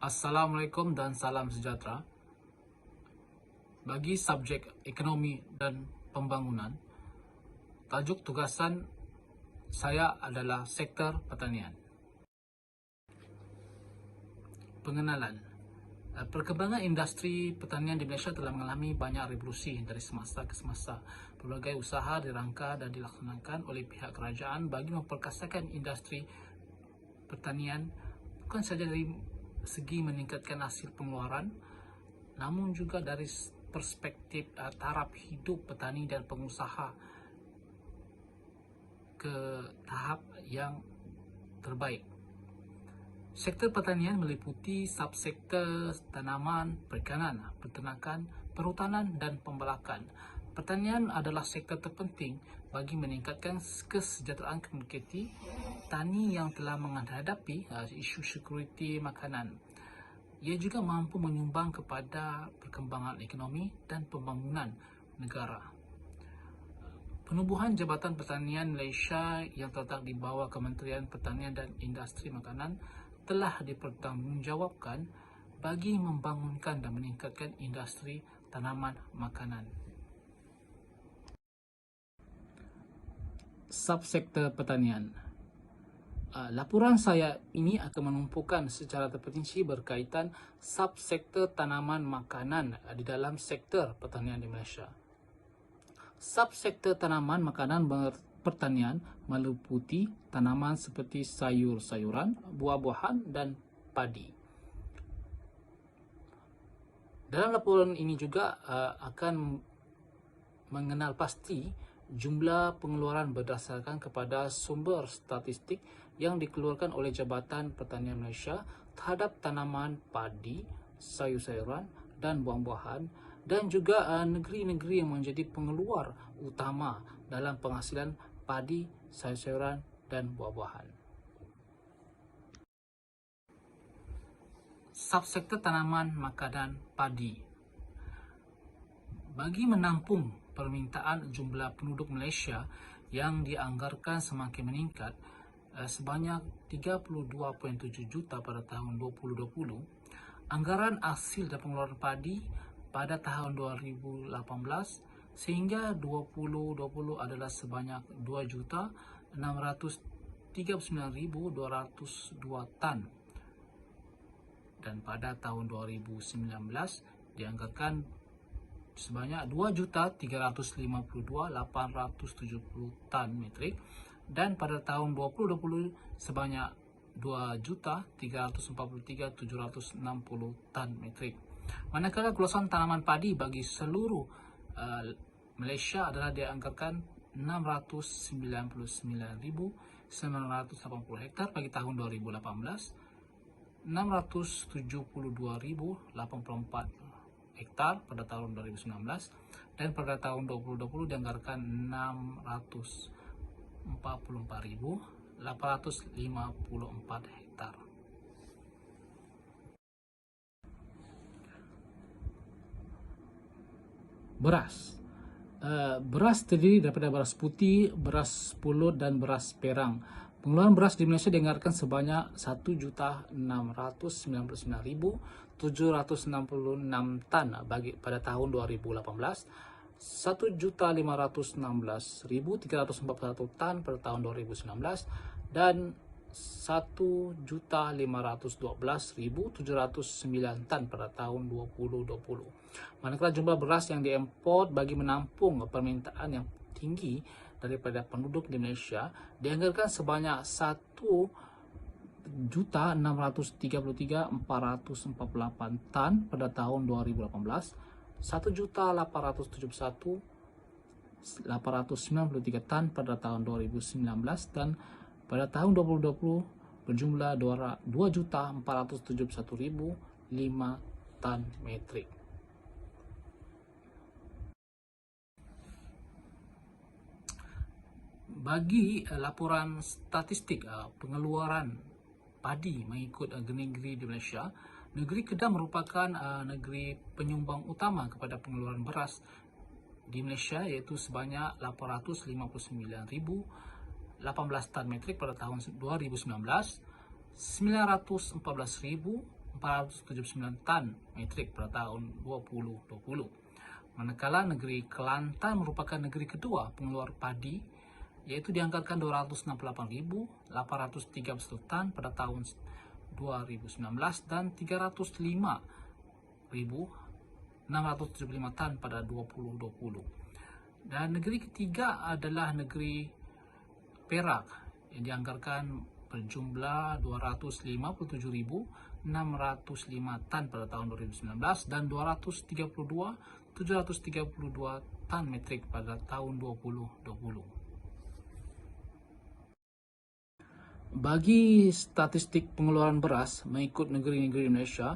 Assalamualaikum dan salam sejahtera. Bagi subjek ekonomi dan pembangunan, tajuk tugasan saya adalah sektor pertanian. Pengenalan. Perkembangan industri pertanian di Malaysia telah mengalami banyak revolusi dari semasa ke semasa. Pelbagai usaha dirangka dan dilaksanakan oleh pihak kerajaan bagi memperkasakan industri pertanian bukan sahaja dari segi meningkatkan hasil pengeluaran, namun juga dari perspektif taraf hidup petani dan pengusaha ke tahap yang terbaik. Sektor pertanian meliputi subsektor tanaman, perikanan, peternakan, perhutanan dan pembalakan. Pertanian adalah sektor terpenting bagi meningkatkan kesejahteraan komuniti tani yang telah menghadapi isu sekuriti makanan. Ia juga mampu menyumbang kepada perkembangan ekonomi dan pembangunan negara. Penubuhan Jabatan Pertanian Malaysia yang terletak di bawah Kementerian Pertanian dan Industri Makanan telah dipertanggungjawabkan bagi membangunkan dan meningkatkan industri tanaman makanan. Subsektor pertanian. Laporan saya ini akan menumpukan secara terperinci berkaitan subsektor tanaman makanan di dalam sektor pertanian di Malaysia. Subsektor tanaman makanan pertanian meliputi tanaman seperti sayur-sayuran, buah-buahan dan padi. Dalam laporan ini juga akan mengenal pasti jumlah pengeluaran berdasarkan kepada sumber statistik yang dikeluarkan oleh Jabatan Pertanian Malaysia terhadap tanaman padi, sayur-sayuran dan buah-buahan, dan juga negeri-negeri yang menjadi pengeluar utama dalam penghasilan padi, sayur-sayuran dan buah-buahan. Subsektor tanaman makanan padi. Bagi menampung permintaan jumlah penduduk Malaysia yang dianggarkan semakin meningkat sebanyak 32.7 juta pada tahun 2020, anggaran hasil dan pengeluaran padi pada tahun 2018 sehingga 2020 adalah sebanyak 2,639,202 tan, dan pada tahun 2019 dianggarkan sebanyak 2.352.870 tan metrik, dan pada tahun 2020 sebanyak 2.343.760 tan metrik. Manakala keluasan tanaman padi bagi seluruh Malaysia adalah dianggarkan 699.980 hektar bagi tahun 2018, 672.084 hektar pada tahun 2019, dan pada tahun 2020 dianggarkan 644.854 hektar. Beras. Beras terdiri daripada beras putih, beras pulut dan beras perang. Pengeluaran beras di Malaysia dianggarkan sebanyak 1.699.766 tan pada tahun 2018, 1.516.341 tan pada tahun 2019, dan 1.512.709 tan pada tahun 2020. Manakala jumlah beras yang diimport bagi menampung permintaan yang tinggi daripada penduduk di Malaysia dianggarkan sebanyak 1.633.448 tan pada tahun 2018, 1.871.893 tan pada tahun 2019, dan pada tahun 2020 berjumlah 2.471.005 tan metrik. Bagi laporan statistik pengeluaran padi mengikut negeri di Malaysia, negeri Kedah merupakan negeri penyumbang utama kepada pengeluaran beras di Malaysia, iaitu sebanyak 859.018 tan metrik pada tahun 2019, 914.000 479 tan metrik pada tahun 2020. Manakala negeri Kelantan merupakan negeri kedua pengeluar padi, yaitu dianggarkan 268.831 tan pada tahun 2019 dan 305.675 tan pada 2020. Dan negeri ketiga adalah negeri Perak yang dianggarkan berjumlah 257.605 tan pada tahun 2019 dan 732 tan metrik pada tahun 2020. Bagi statistik pengeluaran beras mengikut negeri-negeri Indonesia,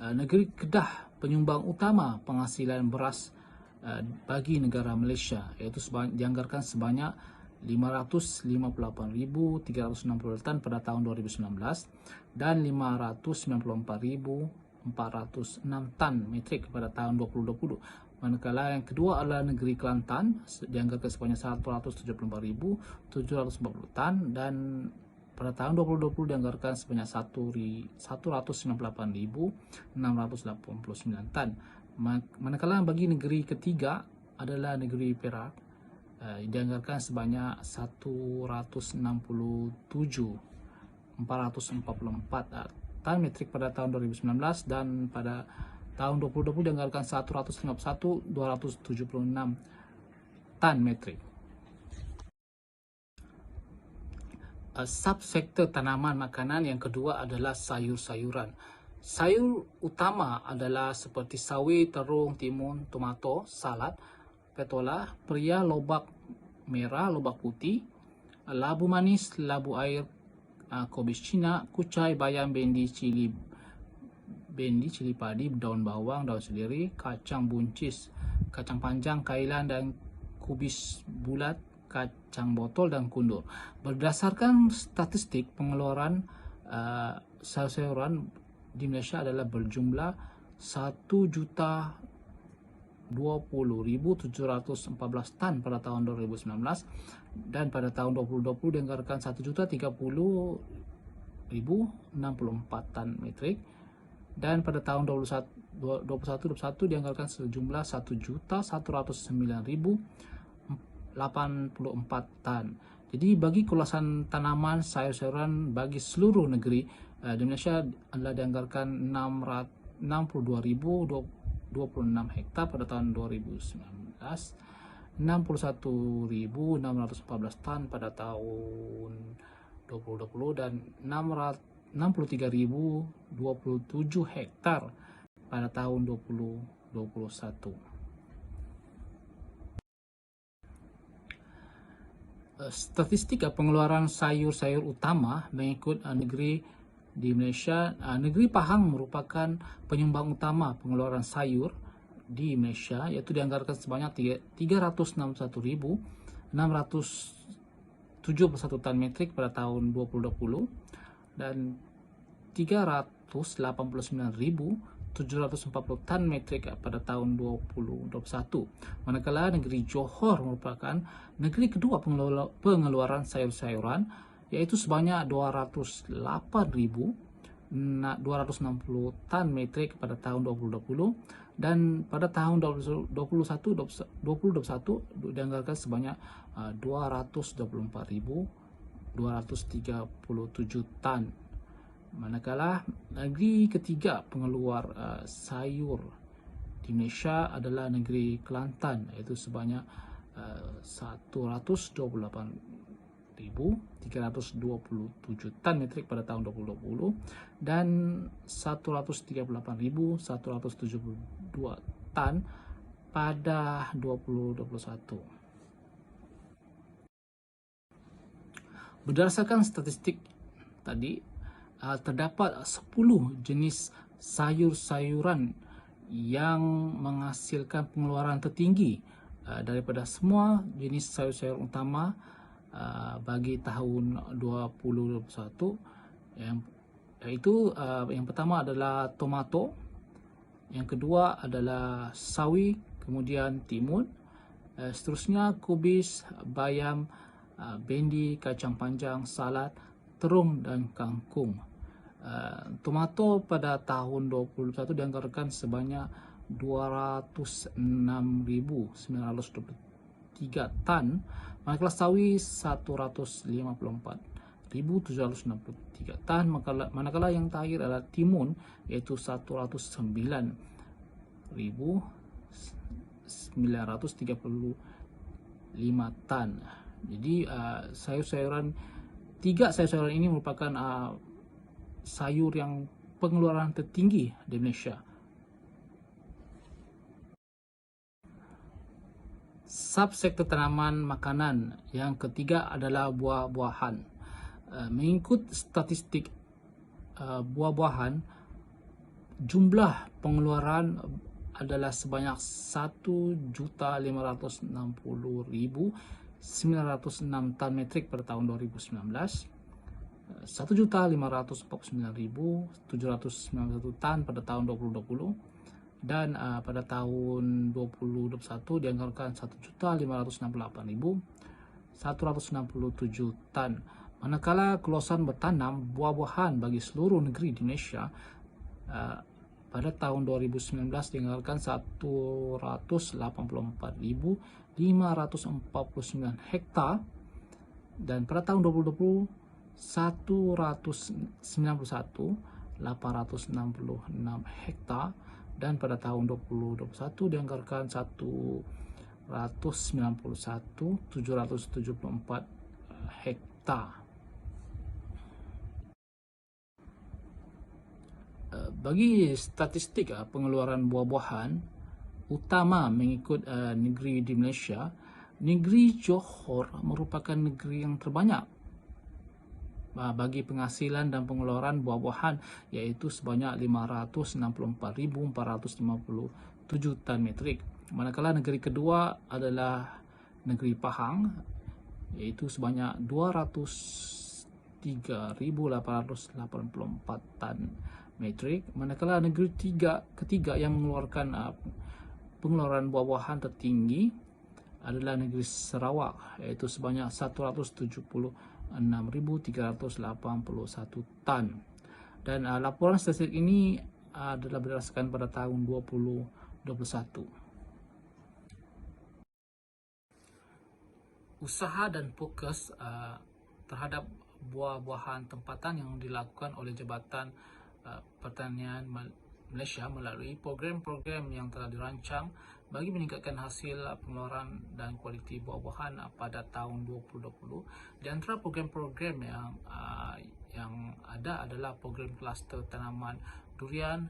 negeri Kedah penyumbang utama penghasilan beras bagi negara Malaysia, iaitu dianggarkan sebanyak 558.360 tan pada tahun 2019 dan 594.406 tan metrik pada tahun 2020. Manakala yang kedua adalah negeri Kelantan, dianggarkan sebanyak 184.740 tan dan pada tahun 2020 dianggarkan sebanyak 198.689 tan. Manakala bagi negeri ketiga adalah negeri Perak, dianggarkan sebanyak 167.444 tan metrik pada tahun 2019 dan pada tahun 2020 dianggarkan 151.276 tan metrik. Subsektor tanaman makanan yang kedua adalah sayur-sayuran. Sayur utama adalah seperti sawi, terung, timun, tomato, salad, petola, peria, lobak merah, lobak putih, labu manis, labu air, kobis Cina, kucai, bayam, bendi, cili padi, daun bawang, daun seledri, kacang buncis, kacang panjang, kailan dan kubis bulat, kacang botol dan kundur. Berdasarkan statistik pengeluaran sayur-sayuran di Malaysia adalah berjumlah 1.020.714 tan pada tahun 2019 dan pada tahun 2020 dianggarkan 1.030.064 tan metrik dan pada tahun 2021 dianggarkan sejumlah 1.109.084 tan. Jadi bagi kulasan tanaman sayur-sayuran bagi seluruh negeri di Malaysia adalah dianggarkan 62.026 hektar pada tahun 2019, 61.614 tan pada tahun 2020 dan 63.027 hektar pada tahun 2021. Statistik pengeluaran sayur-sayur utama mengikut negeri di Malaysia. Negeri Pahang merupakan penyumbang utama pengeluaran sayur di Malaysia, iaitu dianggarkan sebanyak 361.671 tan metrik pada tahun 2020 dan 389.740 tan metrik pada tahun 2021. Manakala negeri Johor merupakan negeri kedua pengeluaran sayur-sayuran, iaitu sebanyak 208.260 tan metrik pada tahun 2020 dan pada tahun 2021 dianggarkan sebanyak 224.237 tan. Manakala negeri ketiga pengeluar sayur di Malaysia adalah negeri Kelantan, iaitu sebanyak 128.327 tan metrik pada tahun 2020 dan 138.172 tan pada 2021. Berdasarkan statistik tadi, terdapat 10 jenis sayur-sayuran yang menghasilkan pengeluaran tertinggi daripada semua jenis sayur-sayur utama bagi tahun 2021, iaitu yang pertama adalah tomato, yang kedua adalah sawi, kemudian timun, seterusnya kubis, bayam, bendi, kacang panjang, salad, terung dan kangkung. Tomato pada tahun 2021 dianggarkan sebanyak 206.923 tan, manakala sawi 154.763 tan, manakala yang terakhir adalah timun iaitu 109.935 tan. Jadi tiga sayur-sayuran ini merupakan sayur yang pengeluaran tertinggi di Malaysia. Subsektor tanaman makanan yang ketiga adalah buah-buahan. Mengikut statistik buah-buahan, jumlah pengeluaran adalah sebanyak 1.560.906 tan metrik pada tahun 2019, 1.549.791 tan pada tahun 2020, dan pada tahun 2021 dianggarkan 1.568.167 tan. Manakala keluasan bertanam buah-buahan bagi seluruh negeri di Malaysia pada tahun 2019 dianggarkan 184.549 hektar, dan pada tahun 2020 191.866 hektar, dan pada tahun 2021 dianggarkan 191.774 hektar. Bagi statistik pengeluaran buah-buahan utama mengikut negeri di Malaysia, negeri Johor merupakan negeri yang terbanyak bagi penghasilan dan pengeluaran buah-buahan, iaitu sebanyak 564.457 tan metrik. Manakala negeri kedua adalah negeri Pahang, iaitu sebanyak 203.884 tan metrik. Manakala negeri ketiga yang mengeluarkan pengeluaran buah-buahan tertinggi adalah negeri Sarawak, iaitu sebanyak 176.381 tan. Dan laporan statistik ini adalah berdasarkan pada tahun 2021. Usaha dan fokus terhadap buah-buahan tempatan yang dilakukan oleh Jabatan Pertanian Malaysia melalui program-program yang telah dirancang bagi meningkatkan hasil pengeluaran dan kualiti buah-buahan pada tahun 2020. Di antara program-program yang ada adalah program kluster tanaman durian,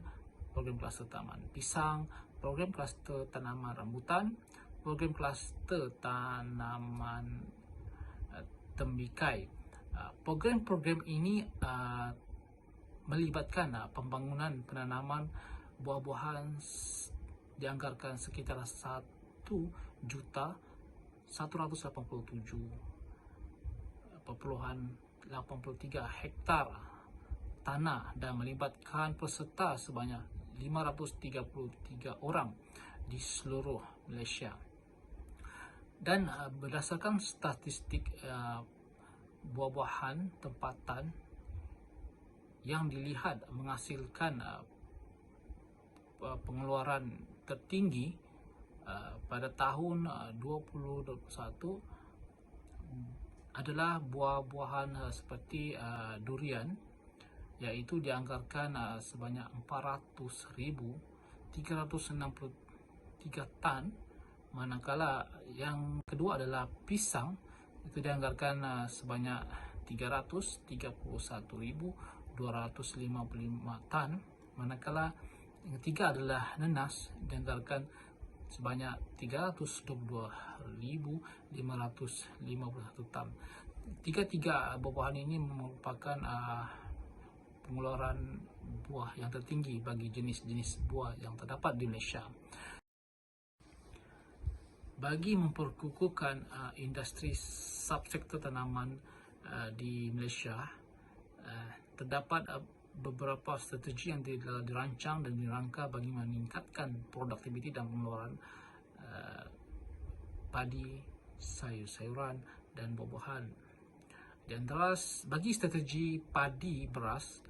program kluster tanaman pisang, program kluster tanaman rambutan, program kluster tanaman tembikai. Program-program ini melibatkan pembangunan penanaman buah-buahan dianggarkan sekitar 1.187.83 hektar tanah dan melibatkan peserta sebanyak 533 orang di seluruh Malaysia. Dan berdasarkan statistik buah-buahan tempatan yang dilihat menghasilkan pengeluaran tertinggi pada tahun 2021 adalah buah-buahan seperti durian, iaitu dianggarkan sebanyak 400.363 tan, manakala yang kedua adalah pisang, itu dianggarkan sebanyak 331.255 tan, manakala yang ketiga adalah nanas, dianggarkan sebanyak 322.551 tan. Tiga buah-buahan ini merupakan pengeluaran buah yang tertinggi bagi jenis-jenis buah yang terdapat di Malaysia. Bagi memperkukuhkan industri subsektor tanaman di Malaysia, terdapat beberapa strategi yang dirancang dan dirangka bagi meningkatkan produktiviti dan pengeluaran padi, sayur-sayuran dan buah-buahan. Di antara bagi strategi padi beras,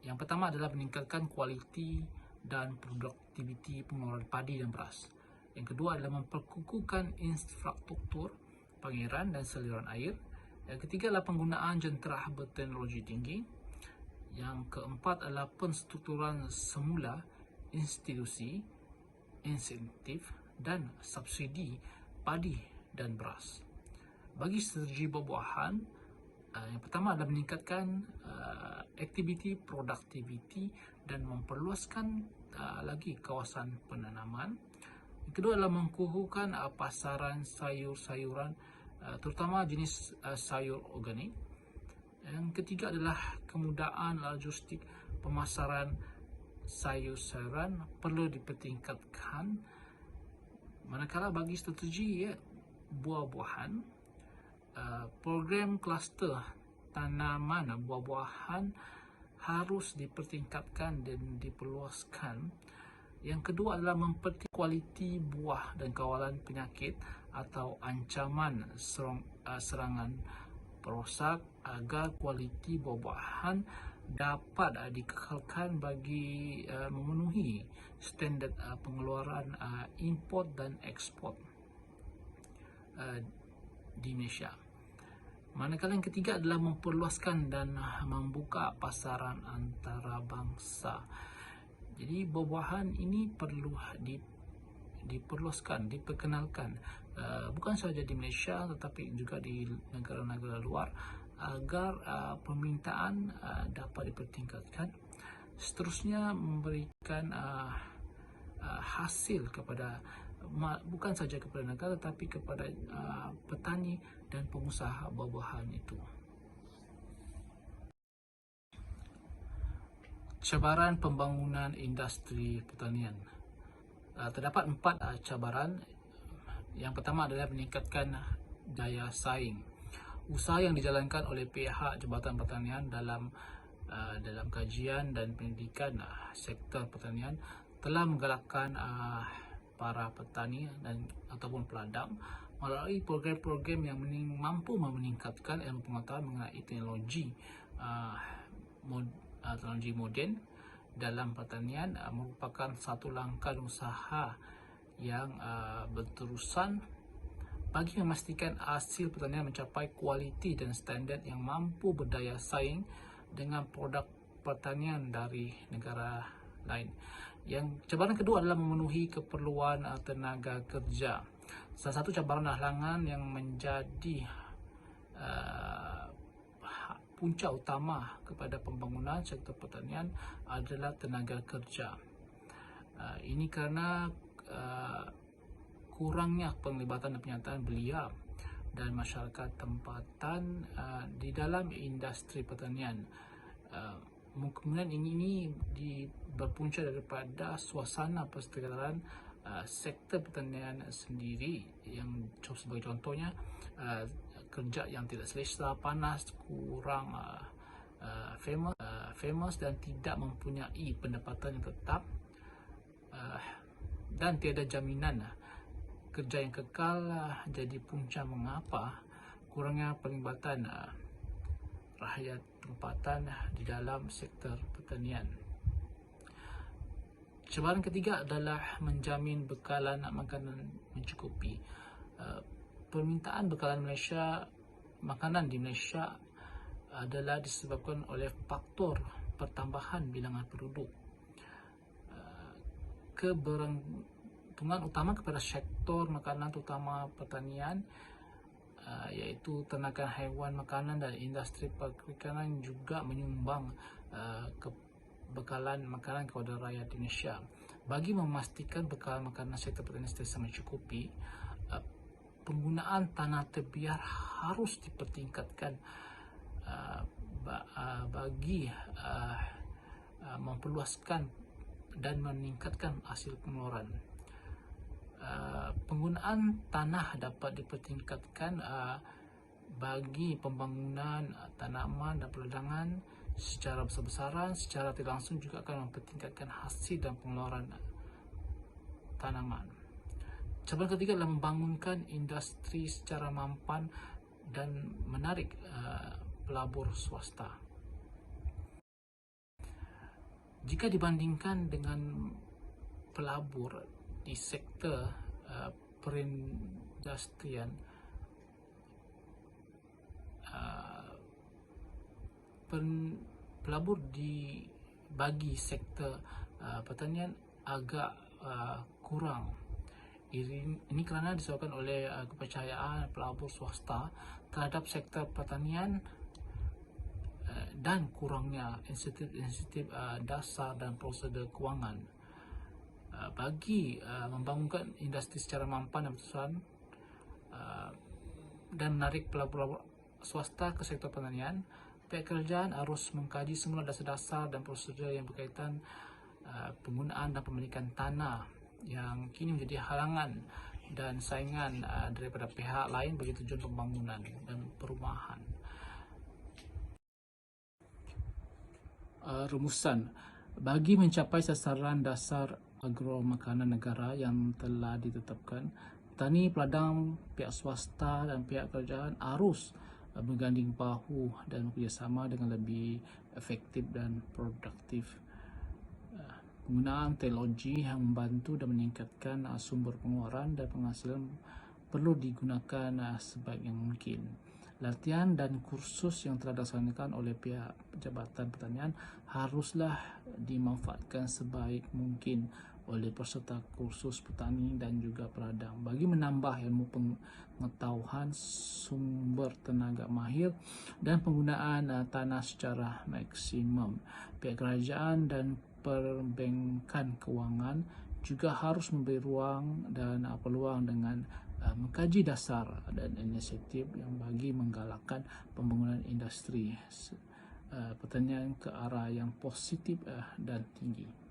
Yang pertama adalah meningkatkan kualiti dan produktiviti pengeluaran padi dan beras. Yang kedua adalah memperkukuhkan infrastruktur pengairan dan saluran air. Yang ketiga adalah penggunaan jentera berteknologi tinggi. Yang keempat adalah penstrukturan semula institusi, insentif dan subsidi padi dan beras. Bagi strategi buah-buahan, yang pertama adalah meningkatkan aktiviti produktiviti dan memperluaskan lagi kawasan penanaman. Yang kedua adalah mengukuhkan pasaran sayur-sayuran, terutama jenis sayur organik. Yang ketiga adalah kemudahan logistik pemasaran sayur-sayuran perlu dipertingkatkan. Manakala bagi strategi buah-buahan, program kluster tanaman buah-buahan harus dipertingkatkan dan diperluaskan. Yang kedua adalah mempertingkatkan kualiti buah dan kawalan penyakit atau ancaman serangan perosak agar kualiti buah-buahan dapat dikekalkan bagi memenuhi standard pengeluaran import dan ekspor di Malaysia. Manakala yang ketiga adalah memperluaskan dan membuka pasaran antarabangsa. Jadi buah-buahan ini perlu diperluaskan, diperkenalkan, bukan sahaja di Malaysia tetapi juga di negara-negara luar agar permintaan dapat dipertingkatkan. Seterusnya memberikan hasil kepada bukan saja kepada negara tetapi kepada petani dan pengusaha buah-buahan itu. Cabaran pembangunan industri pertanian. Terdapat 4 cabaran. Yang pertama adalah meningkatkan daya saing. Usaha yang dijalankan oleh pihak Jabatan Pertanian dalam kajian dan pendidikan sektor pertanian telah menggalakkan para petani dan ataupun peladang melalui program-program yang mampu meningkatkan ilmu pengetahuan mengenai teknologi moden dalam pertanian merupakan satu langkah usaha yang berterusan bagi memastikan hasil pertanian mencapai kualiti dan standard yang mampu berdaya saing dengan produk pertanian dari negara lain. Yang cabaran kedua adalah memenuhi keperluan tenaga kerja. Salah satu cabaran halangan yang menjadi punca utama kepada pembangunan sektor pertanian adalah tenaga kerja. Ini kerana kurangnya penglibatan dan penyertaan belia dan masyarakat tempatan di dalam industri pertanian. Kemungkinan ini berpunca daripada suasana persekitaran sektor pertanian sendiri, yang sebagai contohnya kerja yang tidak selesa, panas, kurang famous dan tidak mempunyai pendapatan yang tetap, dan tiada jaminan kerja yang kekal jadi punca mengapa kurangnya penglibatan rakyat tempatan di dalam sektor pertanian. Cabaran ketiga adalah menjamin bekalan makanan mencukupi. Permintaan bekalan makanan di Malaysia adalah disebabkan oleh faktor pertambahan bilangan penduduk, kebergantungan utama kepada sektor makanan terutama pertanian, iaitu ternakan haiwan makanan dan industri perikanan juga menyumbang bekalan makanan kepada rakyat Indonesia. Bagi memastikan bekalan makanan sektor pertanian sentiasa mencukupi, penggunaan tanah terbiar harus dipertingkatkan bagi memperluaskan dan meningkatkan hasil pengeluaran. Penggunaan tanah dapat dipertingkatkan bagi pembangunan tanaman dan perladangan secara besar-besaran, secara tidak langsung juga akan mempertingkatkan hasil dan pengeluaran tanaman. Cabaran ketiga adalah membangunkan industri secara mampan dan menarik pelabur swasta. Jika dibandingkan dengan pelabur di sektor perindustrian, pelabur di bagi sektor pertanian agak kurang. Ini kerana disebabkan oleh kepercayaan pelabur swasta terhadap sektor pertanian dan kurangnya insentif dasar dan prosedur kewangan. Bagi membangunkan industri secara mampan dan berterusan dan menarik pelabur swasta ke sektor pertanian, pihak kerajaan harus mengkaji semula dasar-dasar dan prosedur yang berkaitan penggunaan dan pemilikan tanah yang kini menjadi halangan dan saingan daripada pihak lain bagi tujuan pembangunan dan perumahan. Rumusan bagi mencapai sasaran dasar agromakanan negara yang telah ditetapkan, petani, peladang, pihak swasta dan pihak kerajaan harus berganding bahu dan bekerjasama dengan lebih efektif dan produktif. Penggunaan teknologi yang membantu dan meningkatkan sumber pengeluaran dan penghasilan perlu digunakan sebaik yang mungkin. Latihan dan kursus yang telah dilaksanakan oleh pihak Jabatan Pertanian haruslah dimanfaatkan sebaik mungkin oleh peserta kursus petani dan juga peladang bagi menambah ilmu pengetahuan, sumber tenaga mahir dan penggunaan tanah secara maksimum. Pihak kerajaan dan perbankan kewangan juga harus memberi ruang dan peluang dengan mengkaji dasar dan inisiatif yang bagi menggalakkan pembangunan industri pertanian ke arah yang positif dan tinggi.